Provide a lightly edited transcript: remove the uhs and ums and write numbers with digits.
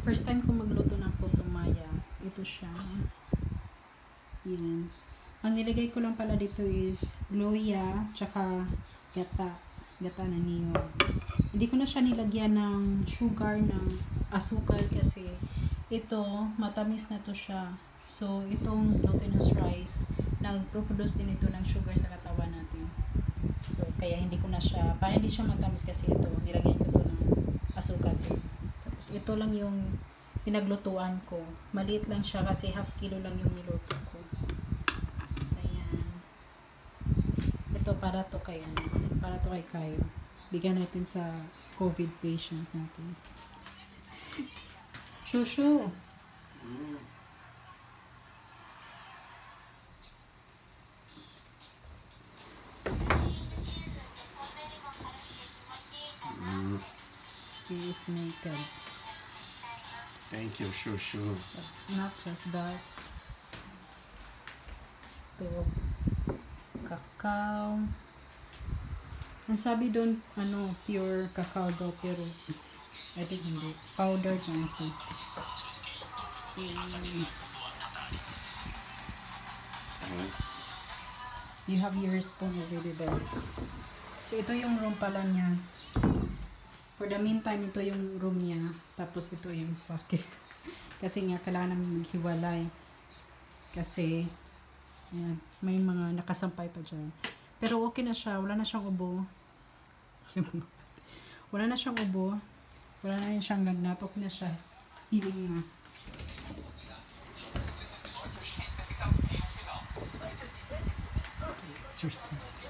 First time ko magluto ng putong maya. Ito siya. Yan. Ang nilagay ko lang pala dito is luya, tsaka gata. Gata na niyog. Hindi ko na siya nilagyan ng sugar, ng asukal kasi ito, matamis na to siya. So, itong glutinous rice, nag-produce din ito ng sugar sa katawan natin. So, kaya hindi ko na siya, para hindi siya matamis kasi ito, nilagyan ko ito ng asukal. Tapos, ito lang yung pinaglutuan ko. Maliit lang siya kasi half kilo lang yung niluto ko. So, ayan. Ito, para to kay Kayo. Bigyan natin sa COVID patient natin. Shushu! He is naked. Thank you, Shushu. But not just that. Ito, cacao. Ang sabi doon, pure cacao daw, pero I think hindi. Powdered na ito. You have your spoon already there. So, ito yung room pala niya. For the meantime, ito yung room niya. Tapos, ito yung sake. Kasi nga, kailangan namin maghiwalay. Kasi, yan, may mga nakasampay pa dyan. Pero okay na siya. Wala na siyang ubo. Wala na siyang ubo. Wala na rin siyang lagnat. Okay na siya. Healing na. Exercise.